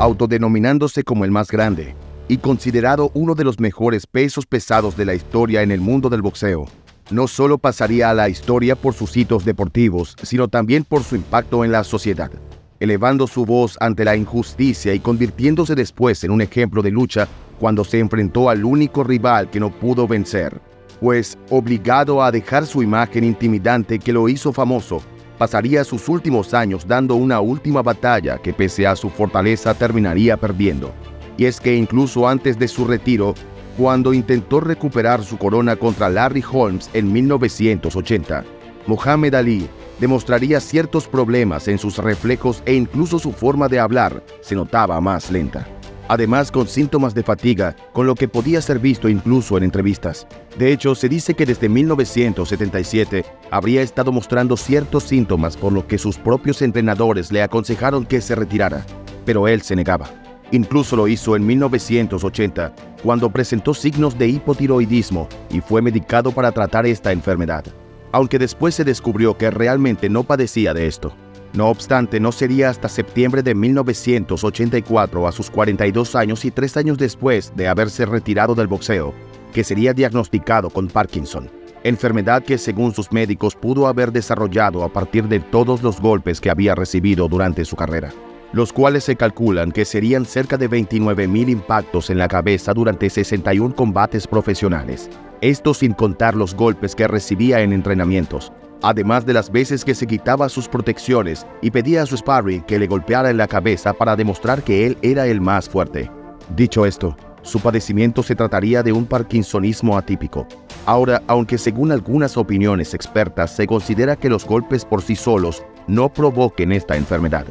autodenominándose como el más grande y considerado uno de los mejores pesos pesados de la historia en el mundo del boxeo. No solo pasaría a la historia por sus hitos deportivos, sino también por su impacto en la sociedad, elevando su voz ante la injusticia y convirtiéndose después en un ejemplo de lucha cuando se enfrentó al único rival que no pudo vencer. Pues, obligado a dejar su imagen intimidante que lo hizo famoso, pasaría sus últimos años dando una última batalla que pese a su fortaleza terminaría perdiendo. Y es que incluso antes de su retiro, cuando intentó recuperar su corona contra Larry Holmes en 1980, Muhammad Ali demostraría ciertos problemas en sus reflejos e incluso su forma de hablar se notaba más lenta. Además, con síntomas de fatiga, con lo que podía ser visto incluso en entrevistas. De hecho, se dice que desde 1977 habría estado mostrando ciertos síntomas por lo que sus propios entrenadores le aconsejaron que se retirara, pero él se negaba. Incluso lo hizo en 1980, cuando presentó signos de hipotiroidismo y fue medicado para tratar esta enfermedad, aunque después se descubrió que realmente no padecía de esto. No obstante, no sería hasta septiembre de 1984, a sus 42 años y 3 años después de haberse retirado del boxeo, que sería diagnosticado con Parkinson, enfermedad que según sus médicos pudo haber desarrollado a partir de todos los golpes que había recibido durante su carrera, los cuales se calculan que serían cerca de 29,000 impactos en la cabeza durante 61 combates profesionales. Esto sin contar los golpes que recibía en entrenamientos, además de las veces que se quitaba sus protecciones y pedía a su sparring que le golpeara en la cabeza para demostrar que él era el más fuerte. Dicho esto, su padecimiento se trataría de un parkinsonismo atípico. Ahora, aunque según algunas opiniones expertas se considera que los golpes por sí solos no provoquen esta enfermedad,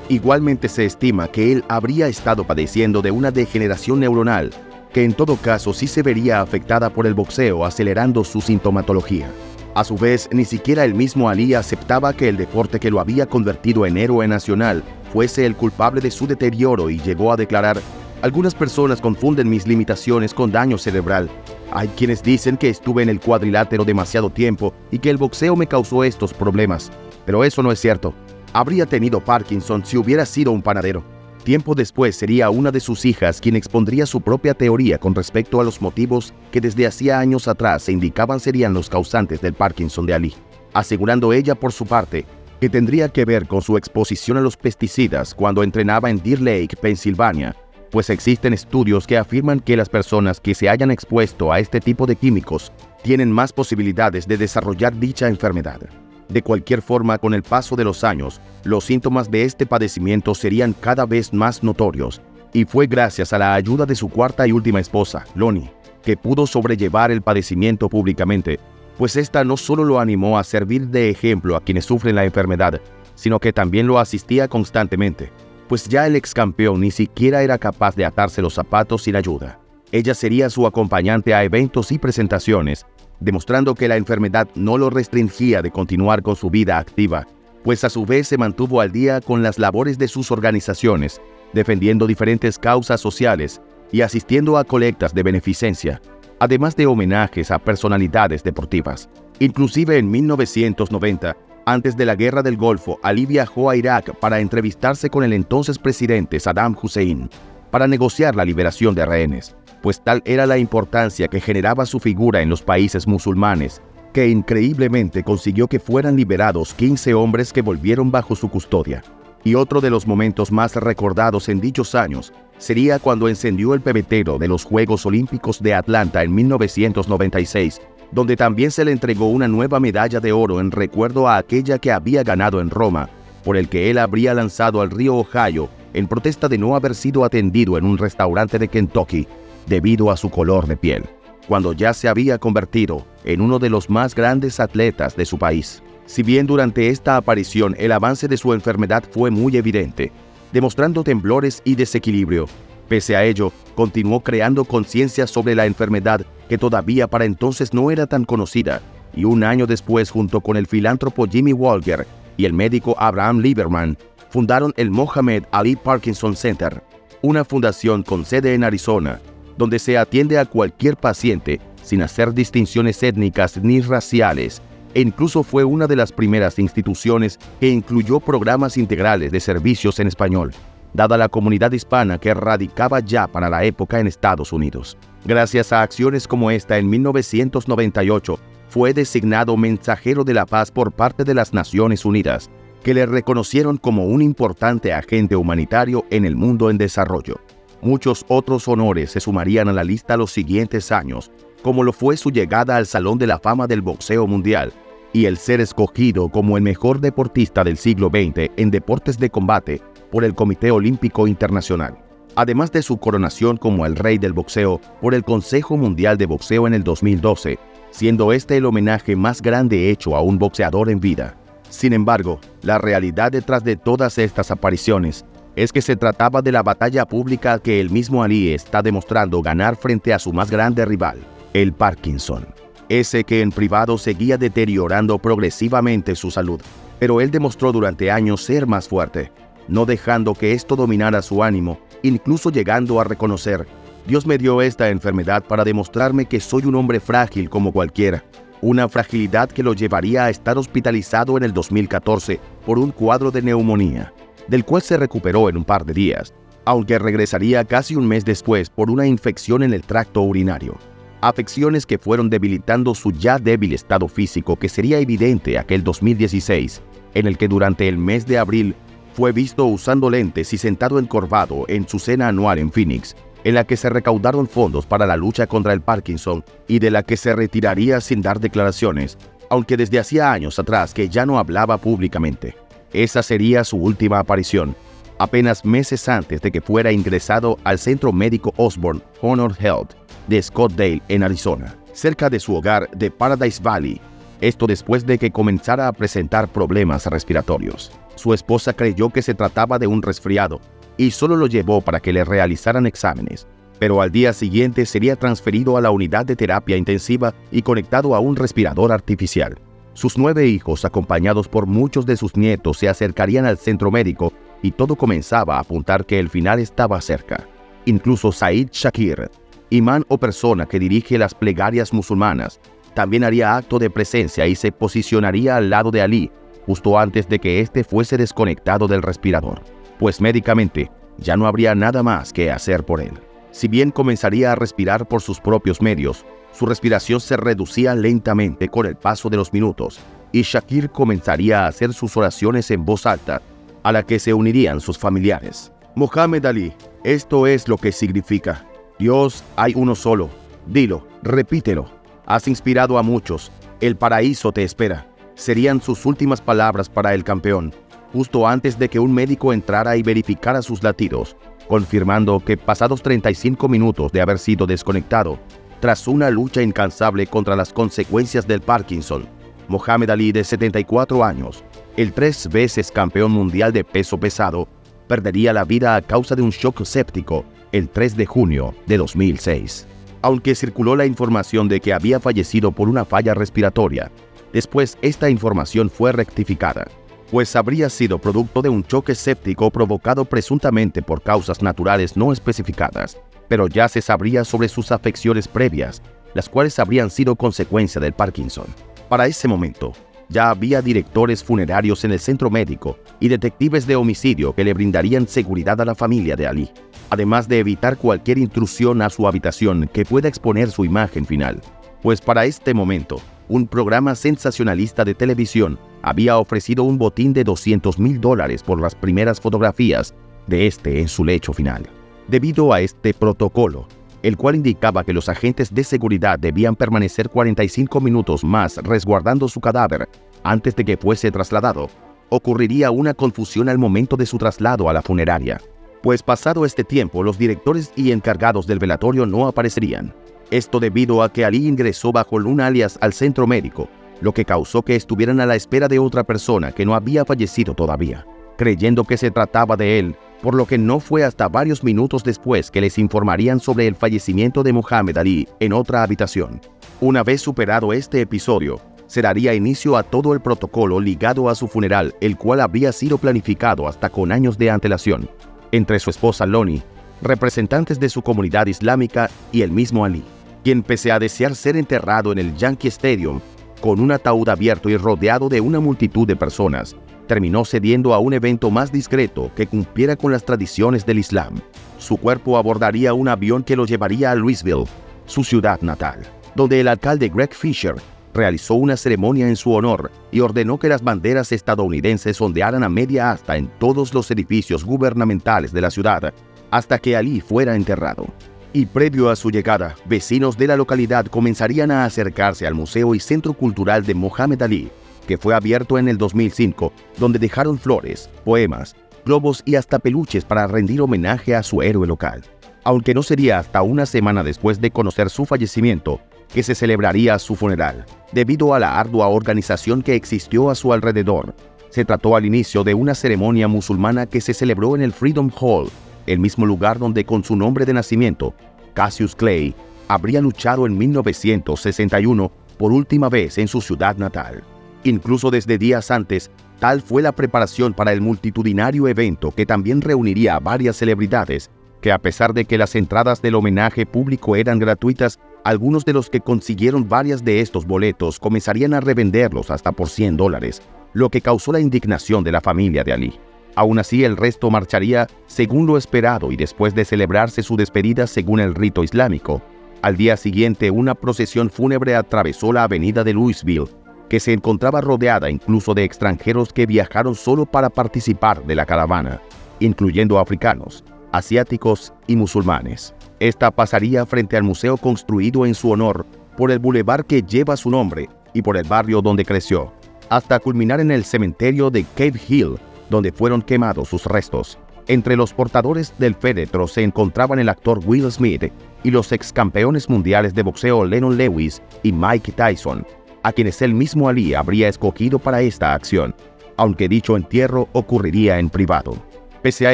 igualmente se estima que él habría estado padeciendo de una degeneración neuronal, que en todo caso sí se vería afectada por el boxeo, acelerando su sintomatología. A su vez, ni siquiera el mismo Ali aceptaba que el deporte que lo había convertido en héroe nacional fuese el culpable de su deterioro y llegó a declarar: algunas personas confunden mis limitaciones con daño cerebral. Hay quienes dicen que estuve en el cuadrilátero demasiado tiempo y que el boxeo me causó estos problemas, pero eso no es cierto. Habría tenido Parkinson si hubiera sido un panadero. Tiempo después sería una de sus hijas quien expondría su propia teoría con respecto a los motivos que desde hacía años atrás se indicaban serían los causantes del Parkinson de Ali, asegurando ella por su parte que tendría que ver con su exposición a los pesticidas cuando entrenaba en Deer Lake, Pensilvania, pues existen estudios que afirman que las personas que se hayan expuesto a este tipo de químicos tienen más posibilidades de desarrollar dicha enfermedad. De cualquier forma, con el paso de los años, los síntomas de este padecimiento serían cada vez más notorios, y fue gracias a la ayuda de su cuarta y última esposa, Lonnie, que pudo sobrellevar el padecimiento públicamente, pues esta no solo lo animó a servir de ejemplo a quienes sufren la enfermedad, sino que también lo asistía constantemente, pues ya el ex campeón ni siquiera era capaz de atarse los zapatos sin ayuda. Ella sería su acompañante a eventos y presentaciones, demostrando que la enfermedad no lo restringía de continuar con su vida activa, pues a su vez se mantuvo al día con las labores de sus organizaciones, defendiendo diferentes causas sociales y asistiendo a colectas de beneficencia, además de homenajes a personalidades deportivas. Inclusive en 1990, antes de la Guerra del Golfo, Ali viajó a Irak para entrevistarse con el entonces presidente Saddam Hussein, para negociar la liberación de rehenes, pues tal era la importancia que generaba su figura en los países musulmanes, que increíblemente consiguió que fueran liberados 15 hombres que volvieron bajo su custodia. Y otro de los momentos más recordados en dichos años sería cuando encendió el pebetero de los Juegos Olímpicos de Atlanta en 1996, donde también se le entregó una nueva medalla de oro en recuerdo a aquella que había ganado en Roma, por el que él habría lanzado al río Ohio en protesta de no haber sido atendido en un restaurante de Kentucky debido a su color de piel, cuando ya se había convertido en uno de los más grandes atletas de su país. Si bien durante esta aparición el avance de su enfermedad fue muy evidente, demostrando temblores y desequilibrio, pese a ello, continuó creando conciencia sobre la enfermedad que todavía para entonces no era tan conocida, y un año después, junto con el filántropo Jimmy Walker y el médico Abraham Lieberman, fundaron el Muhammad Ali Parkinson Center, una fundación con sede en Arizona, donde se atiende a cualquier paciente sin hacer distinciones étnicas ni raciales, e incluso fue una de las primeras instituciones que incluyó programas integrales de servicios en español. dada la comunidad hispana que radicaba ya para la época en Estados Unidos. Gracias a acciones como esta, en 1998 fue designado mensajero de la paz por parte de las Naciones Unidas, que le reconocieron como un importante agente humanitario en el mundo en desarrollo. Muchos otros honores se sumarían a la lista los siguientes años, como lo fue su llegada al Salón de la Fama del Boxeo Mundial y el ser escogido como el mejor deportista del siglo XX en deportes de combate por el Comité Olímpico Internacional, además de su coronación como el rey del boxeo por el Consejo Mundial de Boxeo en el 2012, siendo este el homenaje más grande hecho a un boxeador en vida. Sin embargo, la realidad detrás de todas estas apariciones es que se trataba de la batalla pública que el mismo Ali está demostrando ganar frente a su más grande rival, el Parkinson. Ese que en privado seguía deteriorando progresivamente su salud, pero él demostró durante años ser más fuerte, no dejando que esto dominara su ánimo, incluso llegando a reconocer: Dios me dio esta enfermedad para demostrarme que soy un hombre frágil como cualquiera. Una fragilidad que lo llevaría a estar hospitalizado en el 2014 por un cuadro de neumonía, del cual se recuperó en un par de días, aunque regresaría casi un mes después por una infección en el tracto urinario. Afecciones que fueron debilitando su ya débil estado físico, que sería evidente aquel 2016, en el que durante el mes de abril fue visto usando lentes y sentado encorvado en su cena anual en Phoenix, en la que se recaudaron fondos para la lucha contra el Parkinson y de la que se retiraría sin dar declaraciones, aunque desde hacía años atrás que ya no hablaba públicamente. Esa sería su última aparición, apenas meses antes de que fuera ingresado al Centro Médico Osborne Honor Health de Scottsdale, en Arizona, cerca de su hogar de Paradise Valley. Esto después de que comenzara a presentar problemas respiratorios. Su esposa creyó que se trataba de un resfriado y solo lo llevó para que le realizaran exámenes, pero al día siguiente sería transferido a la unidad de terapia intensiva y conectado a un respirador artificial. Sus 9 hijos, acompañados por muchos de sus nietos, se acercarían al centro médico y todo comenzaba a apuntar que el final estaba cerca. Incluso Said Shakir, imán o persona que dirige las plegarias musulmanas, también haría acto de presencia y se posicionaría al lado de Ali justo antes de que éste fuese desconectado del respirador, pues médicamente ya no habría nada más que hacer por él. Si bien comenzaría a respirar por sus propios medios, su respiración se reducía lentamente con el paso de los minutos y Shakir comenzaría a hacer sus oraciones en voz alta, a la que se unirían sus familiares. Mohamed Ali, esto es lo que significa: Dios hay uno solo. Dilo, repítelo. Has inspirado a muchos. El paraíso te espera. Serían sus últimas palabras para el campeón, justo antes de que un médico entrara y verificara sus latidos, confirmando que pasados 35 minutos de haber sido desconectado, tras una lucha incansable contra las consecuencias del Parkinson, Mohamed Ali, de 74 años, el 3 veces campeón mundial de peso pesado, perdería la vida a causa de un shock séptico el 3 de junio de 2006. Aunque circuló la información de que había fallecido por una falla respiratoria, después esta información fue rectificada, pues habría sido producto de un choque séptico provocado presuntamente por causas naturales no especificadas, pero ya se sabría sobre sus afecciones previas, las cuales habrían sido consecuencia del Parkinson. Para ese momento, ya había directores funerarios en el centro médico y detectives de homicidio que le brindarían seguridad a la familia de Ali, además de evitar cualquier intrusión a su habitación que pueda exponer su imagen final, pues para este momento, un programa sensacionalista de televisión había ofrecido un botín de $200,000 por las primeras fotografías de este en su lecho final. Debido a este protocolo, el cual indicaba que los agentes de seguridad debían permanecer 45 minutos más resguardando su cadáver antes de que fuese trasladado, ocurriría una confusión al momento de su traslado a la funeraria, pues pasado este tiempo los directores y encargados del velatorio no aparecerían. Esto debido a que Ali ingresó bajo un alias al centro médico, lo que causó que estuvieran a la espera de otra persona que no había fallecido todavía, creyendo que se trataba de él, por lo que no fue hasta varios minutos después que les informarían sobre el fallecimiento de Mohamed Ali en otra habitación. Una vez superado este episodio, se daría inicio a todo el protocolo ligado a su funeral, el cual habría sido planificado hasta con años de antelación, entre su esposa Lonnie, representantes de su comunidad islámica y el mismo Ali, quien pese a desear ser enterrado en el Yankee Stadium, con un ataúd abierto y rodeado de una multitud de personas, terminó cediendo a un evento más discreto que cumpliera con las tradiciones del Islam. Su cuerpo abordaría un avión que lo llevaría a Louisville, su ciudad natal, donde el alcalde Greg Fisher realizó una ceremonia en su honor y ordenó que las banderas estadounidenses ondearan a media asta en todos los edificios gubernamentales de la ciudad hasta que Ali fuera enterrado. Y previo a su llegada, vecinos de la localidad comenzarían a acercarse al Museo y Centro Cultural de Muhammad Ali, que fue abierto en el 2005, donde dejaron flores, poemas, globos y hasta peluches para rendir homenaje a su héroe local. Aunque no sería hasta una semana después de conocer su fallecimiento que se celebraría su funeral, debido a la ardua organización que existió a su alrededor. Se trató al inicio de una ceremonia musulmana que se celebró en el Freedom Hall, el mismo lugar donde con su nombre de nacimiento, Cassius Clay, habría luchado en 1961 por última vez en su ciudad natal. Incluso desde días antes, tal fue la preparación para el multitudinario evento que también reuniría a varias celebridades, que a pesar de que las entradas del homenaje público eran gratuitas, algunos de los que consiguieron varias de estos boletos comenzarían a revenderlos hasta por $100, lo que causó la indignación de la familia de Ali. Aún así, el resto marcharía según lo esperado y después de celebrarse su despedida según el rito islámico. Al día siguiente, una procesión fúnebre atravesó la avenida de Louisville, que se encontraba rodeada incluso de extranjeros que viajaron solo para participar de la caravana, incluyendo africanos, asiáticos y musulmanes. Esta pasaría frente al museo construido en su honor por el bulevar que lleva su nombre y por el barrio donde creció, hasta culminar en el cementerio de Cave Hill, donde fueron quemados sus restos. Entre los portadores del féretro se encontraban el actor Will Smith y los ex campeones mundiales de boxeo Lennon Lewis y Mike Tyson, a quienes el mismo Ali habría escogido para esta acción, aunque dicho entierro ocurriría en privado. Pese a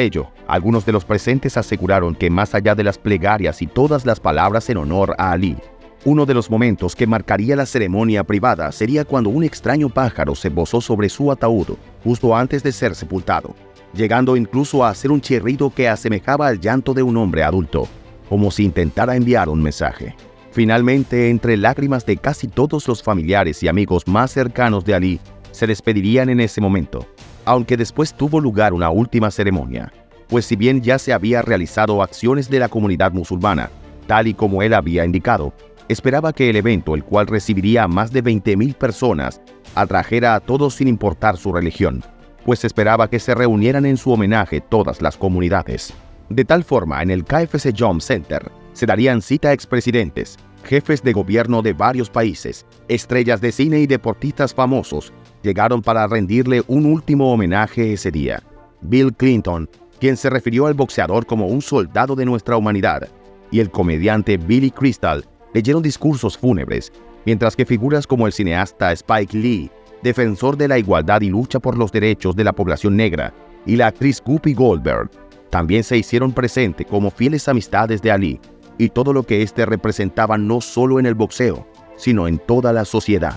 ello, algunos de los presentes aseguraron que más allá de las plegarias y todas las palabras en honor a Ali, uno de los momentos que marcaría la ceremonia privada sería cuando un extraño pájaro se posó sobre su ataúd justo antes de ser sepultado, llegando incluso a hacer un chirrido que asemejaba al llanto de un hombre adulto, como si intentara enviar un mensaje. Finalmente, entre lágrimas de casi todos los familiares y amigos más cercanos de Ali, se despedirían en ese momento, aunque después tuvo lugar una última ceremonia, pues si bien ya se había realizado acciones de la comunidad musulmana, tal y como él había indicado, esperaba que el evento, el cual recibiría a más de 20,000 personas, atrajera a todos sin importar su religión, pues esperaba que se reunieran en su homenaje todas las comunidades. De tal forma, en el KFC Jump Center se darían cita a expresidentes, jefes de gobierno de varios países, estrellas de cine y deportistas famosos llegaron para rendirle un último homenaje ese día. Bill Clinton, quien se refirió al boxeador como un soldado de nuestra humanidad, y el comediante Billy Crystal leyeron discursos fúnebres, mientras que figuras como el cineasta Spike Lee, defensor de la igualdad y lucha por los derechos de la población negra, y la actriz Whoopi Goldberg, también se hicieron presente como fieles amistades de Ali, y todo lo que éste representaba no solo en el boxeo, sino en toda la sociedad.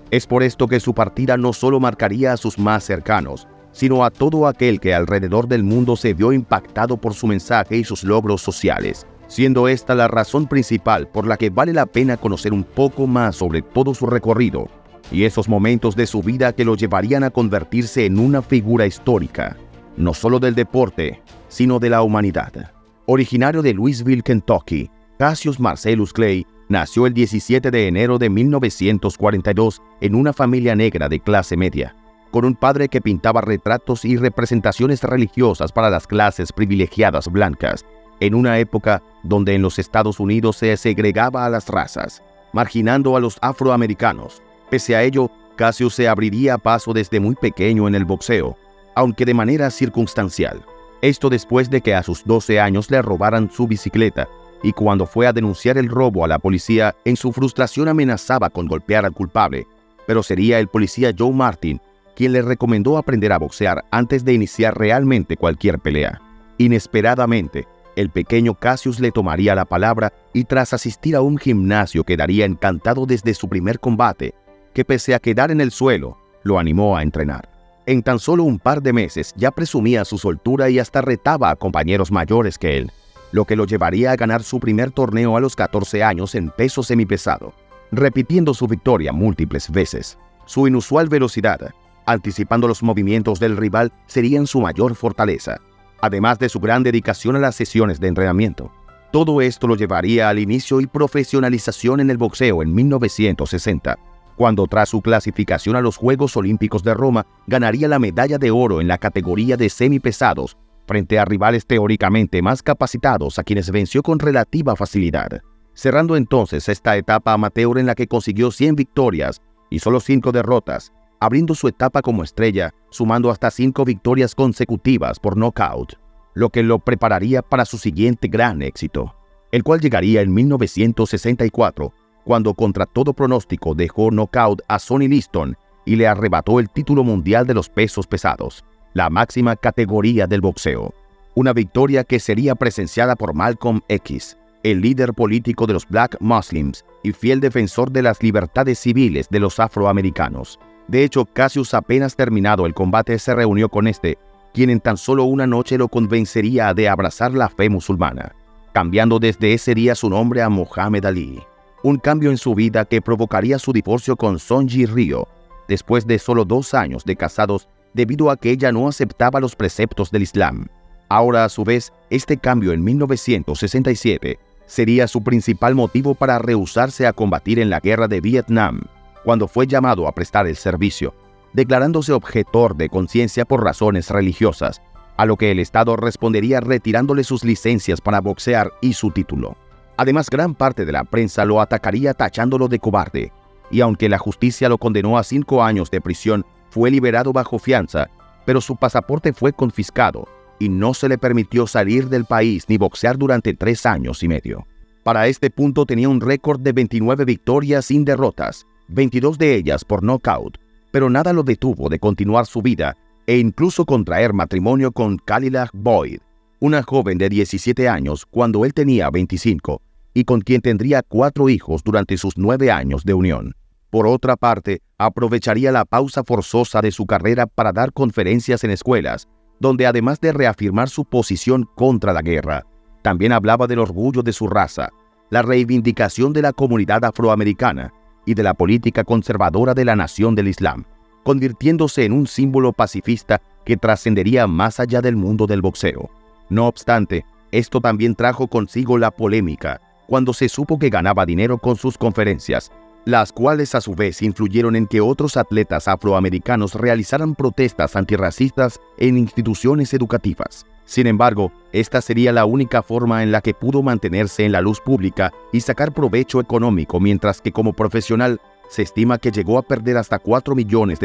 Es por esto que su partida no solo marcaría a sus más cercanos, sino a todo aquel que alrededor del mundo se vio impactado por su mensaje y sus logros sociales, siendo esta la razón principal por la que vale la pena conocer un poco más sobre todo su recorrido y esos momentos de su vida que lo llevarían a convertirse en una figura histórica, no solo del deporte, sino de la humanidad. Originario de Louisville, Kentucky, Cassius Marcellus Clay nació el 17 de enero de 1942 en una familia negra de clase media, con un padre que pintaba retratos y representaciones religiosas para las clases privilegiadas blancas, en una época donde en los Estados Unidos se segregaba a las razas, marginando a los afroamericanos. Pese a ello, Cassius se abriría paso desde muy pequeño en el boxeo, aunque de manera circunstancial. Esto después de que a sus 12 años le robaran su bicicleta, y cuando fue a denunciar el robo a la policía, en su frustración amenazaba con golpear al culpable, pero sería el policía Joe Martin quien le recomendó aprender a boxear antes de iniciar realmente cualquier pelea. Inesperadamente, el pequeño Cassius le tomaría la palabra y tras asistir a un gimnasio quedaría encantado desde su primer combate, que pese a quedar en el suelo, lo animó a entrenar. En tan solo un par de meses ya presumía su soltura y hasta retaba a compañeros mayores que él, lo que lo llevaría a ganar su primer torneo a los 14 años en peso semipesado, repitiendo su victoria múltiples veces. Su inusual velocidad, anticipando los movimientos del rival, serían su mayor fortaleza, además de su gran dedicación a las sesiones de entrenamiento. Todo esto lo llevaría al inicio y profesionalización en el boxeo en 1960, cuando tras su clasificación a los Juegos Olímpicos de Roma ganaría la medalla de oro en la categoría de semipesados, frente a rivales teóricamente más capacitados a quienes venció con relativa facilidad, cerrando entonces esta etapa amateur en la que consiguió 100 victorias y solo 5 derrotas, abriendo su etapa como estrella, sumando hasta 5 victorias consecutivas por nocaut, lo que lo prepararía para su siguiente gran éxito, el cual llegaría en 1964, cuando contra todo pronóstico dejó nocaut a Sonny Liston y le arrebató el título mundial de los pesos pesados, la máxima categoría del boxeo. Una victoria que sería presenciada por Malcolm X, el líder político de los Black Muslims y fiel defensor de las libertades civiles de los afroamericanos. De hecho, Cassius, apenas terminado el combate, se reunió con este, quien en tan solo una noche lo convencería de abrazar la fe musulmana, cambiando desde ese día su nombre a Muhammad Ali. Un cambio en su vida que provocaría su divorcio con Sonji Ryo, después de solo 2 años de casados, debido a que ella no aceptaba los preceptos del Islam. Ahora, a su vez, este cambio en 1967 sería su principal motivo para rehusarse a combatir en la guerra de Vietnam, cuando fue llamado a prestar el servicio, declarándose objetor de conciencia por razones religiosas, a lo que el Estado respondería retirándole sus licencias para boxear y su título. Además, gran parte de la prensa lo atacaría tachándolo de cobarde, y aunque la justicia lo condenó a 5 años de prisión, fue liberado bajo fianza, pero su pasaporte fue confiscado y no se le permitió salir del país ni boxear durante 3 años y medio. Para este punto tenía un récord de 29 victorias sin derrotas, 22 de ellas por nocaut, pero nada lo detuvo de continuar su vida e incluso contraer matrimonio con Kalilah Boyd, una joven de 17 años cuando él tenía 25, y con quien tendría 4 hijos durante sus 9 años de unión. Por otra parte, aprovecharía la pausa forzosa de su carrera para dar conferencias en escuelas, donde además de reafirmar su posición contra la guerra, también hablaba del orgullo de su raza, la reivindicación de la comunidad afroamericana y de la política conservadora de la nación del Islam, convirtiéndose en un símbolo pacifista que trascendería más allá del mundo del boxeo. No obstante, esto también trajo consigo la polémica, cuando se supo que ganaba dinero con sus conferencias, las cuales a su vez influyeron en que otros atletas afroamericanos realizaran protestas antirracistas en instituciones educativas. Sin embargo, esta sería la única forma en la que pudo mantenerse en la luz pública y sacar provecho económico, mientras que como profesional se estima que llegó a perder hasta $4 millones,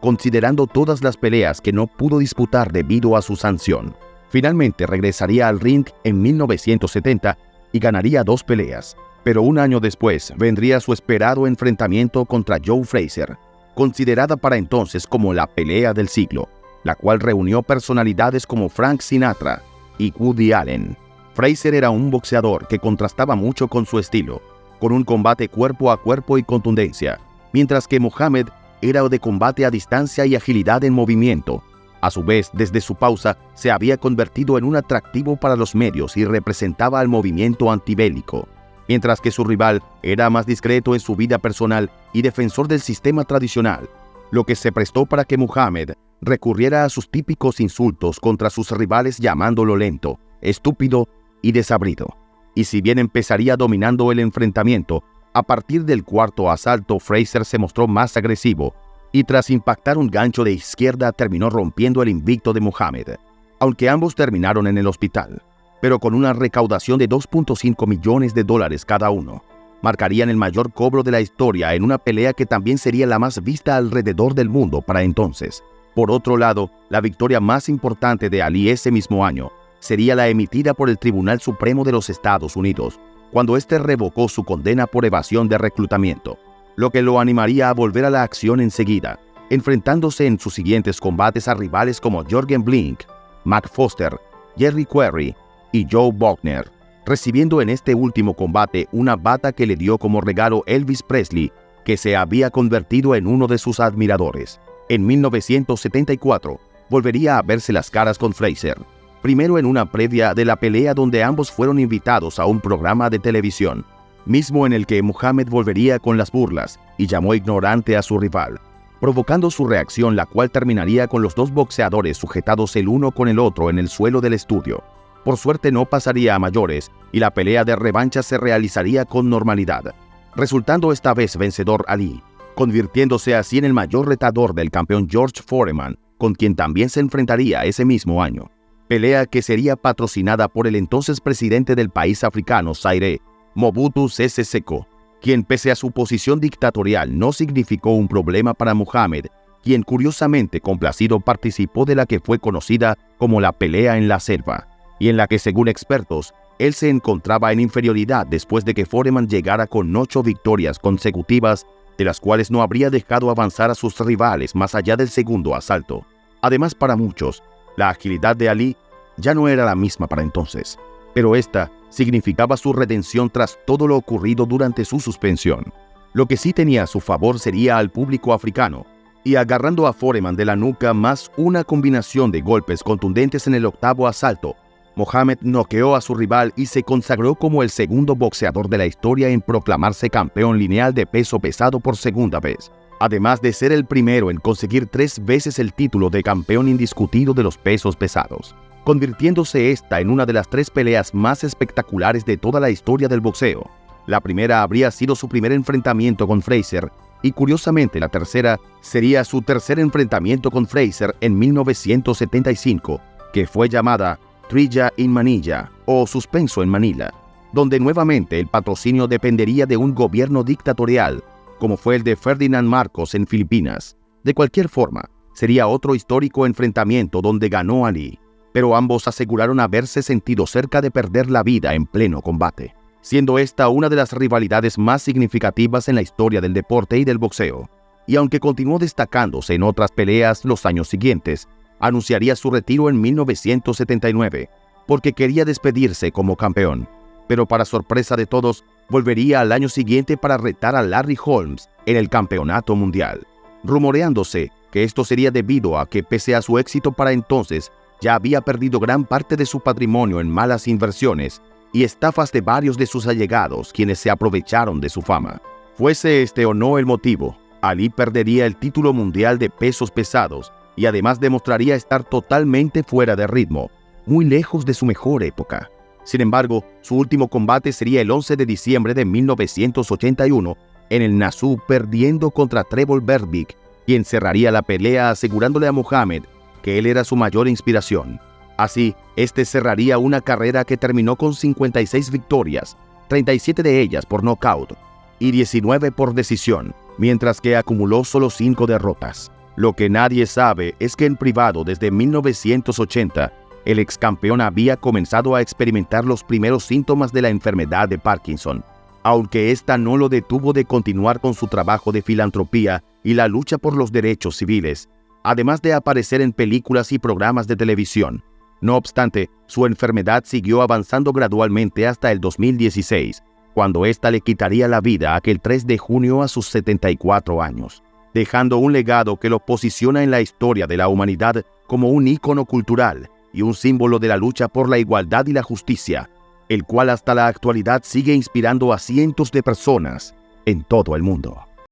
considerando todas las peleas que no pudo disputar debido a su sanción. Finalmente regresaría al ring en 1970 y ganaría 2 peleas. Pero un año después vendría su esperado enfrentamiento contra Joe Frazier, considerada para entonces como la pelea del siglo, la cual reunió personalidades como Frank Sinatra y Woody Allen. Frazier era un boxeador que contrastaba mucho con su estilo, con un combate cuerpo a cuerpo y contundencia, mientras que Muhammad era de combate a distancia y agilidad en movimiento. A su vez, desde su pausa, se había convertido en un atractivo para los medios y representaba al movimiento antibélico, mientras que su rival era más discreto en su vida personal y defensor del sistema tradicional, lo que se prestó para que Muhammad recurriera a sus típicos insultos contra sus rivales llamándolo lento, estúpido y desabrido. Y si bien empezaría dominando el enfrentamiento, a partir del 4.º asalto Frazier se mostró más agresivo y tras impactar un gancho de izquierda terminó rompiendo el invicto de Muhammad, aunque ambos terminaron en el hospital, pero con una recaudación de $2.5 millones cada uno. Marcarían el mayor cobro de la historia en una pelea que también sería la más vista alrededor del mundo para entonces. Por otro lado, la victoria más importante de Ali ese mismo año sería la emitida por el Tribunal Supremo de los Estados Unidos, cuando éste revocó su condena por evasión de reclutamiento, lo que lo animaría a volver a la acción enseguida, enfrentándose en sus siguientes combates a rivales como Jorgen Blink, Mac Foster, Jerry Quarry y Joe Buckner, recibiendo en este último combate una bata que le dio como regalo Elvis Presley, que se había convertido en uno de sus admiradores. En 1974, volvería a verse las caras con Frazier, primero en una previa de la pelea donde ambos fueron invitados a un programa de televisión, mismo en el que Muhammad volvería con las burlas y llamó ignorante a su rival. provocando su reacción, la cual terminaría con los dos boxeadores sujetados el uno con el otro en el suelo del estudio. Por suerte no pasaría a mayores y la pelea de revancha se realizaría con normalidad, resultando esta vez vencedor Ali, convirtiéndose así en el mayor retador del campeón George Foreman, con quien también se enfrentaría ese mismo año. Pelea que sería patrocinada por el entonces presidente del país africano, Zaire, Mobutu Sese Seko, quien pese a su posición dictatorial no significó un problema para Muhammad, quien curiosamente complacido participó de la que fue conocida como la pelea en la selva, y en la que según expertos, él se encontraba en inferioridad después de que Foreman llegara con 8 victorias consecutivas, de las cuales no habría dejado avanzar a sus rivales más allá del segundo asalto. Además, para muchos, la agilidad de Ali ya no era la misma para entonces, pero esta significaba su redención tras todo lo ocurrido durante su suspensión. Lo que sí tenía a su favor sería al público africano, y agarrando a Foreman de la nuca más una combinación de golpes contundentes en el octavo asalto, Muhammad noqueó a su rival y se consagró como el segundo boxeador de la historia en proclamarse campeón lineal de peso pesado por segunda vez, además de ser el primero en conseguir 3 veces el título de campeón indiscutido de los pesos pesados, convirtiéndose esta en una de las 3 peleas más espectaculares de toda la historia del boxeo. La primera habría sido su primer enfrentamiento con Frazier, y curiosamente la tercera sería su tercer enfrentamiento con Frazier en 1975, que fue llamada Trilla in Manila o Suspenso en Manila, donde nuevamente el patrocinio dependería de un gobierno dictatorial, como fue el de Ferdinand Marcos en Filipinas. De cualquier forma, sería otro histórico enfrentamiento donde ganó Ali, pero ambos aseguraron haberse sentido cerca de perder la vida en pleno combate, siendo esta una de las rivalidades más significativas en la historia del deporte y del boxeo. Y aunque continuó destacándose en otras peleas los años siguientes, anunciaría su retiro en 1979, porque quería despedirse como campeón. Pero para sorpresa de todos, volvería al año siguiente para retar a Larry Holmes en el campeonato mundial, rumoreándose que esto sería debido a que pese a su éxito para entonces, ya había perdido gran parte de su patrimonio en malas inversiones y estafas de varios de sus allegados, quienes se aprovecharon de su fama. Fuese este o no el motivo, Ali perdería el título mundial de pesos pesados y además demostraría estar totalmente fuera de ritmo, muy lejos de su mejor época. Sin embargo, su último combate sería el 11 de diciembre de 1981 en el Nassau, perdiendo contra Trevor Berbick, quien cerraría la pelea asegurándole a Muhammad que él era su mayor inspiración. Así, este cerraría una carrera que terminó con 56 victorias, 37 de ellas por nocaut y 19 por decisión, mientras que acumuló solo 5 derrotas. Lo que nadie sabe es que en privado desde 1980, el ex campeón había comenzado a experimentar los primeros síntomas de la enfermedad de Parkinson, aunque esta no lo detuvo de continuar con su trabajo de filantropía y la lucha por los derechos civiles, además de aparecer en películas y programas de televisión. No obstante, su enfermedad siguió avanzando gradualmente hasta el 2016, cuando ésta le quitaría la vida aquel 3 de junio a sus 74 años, dejando un legado que lo posiciona en la historia de la humanidad como un ícono cultural y un símbolo de la lucha por la igualdad y la justicia, el cual hasta la actualidad sigue inspirando a cientos de personas en todo el mundo.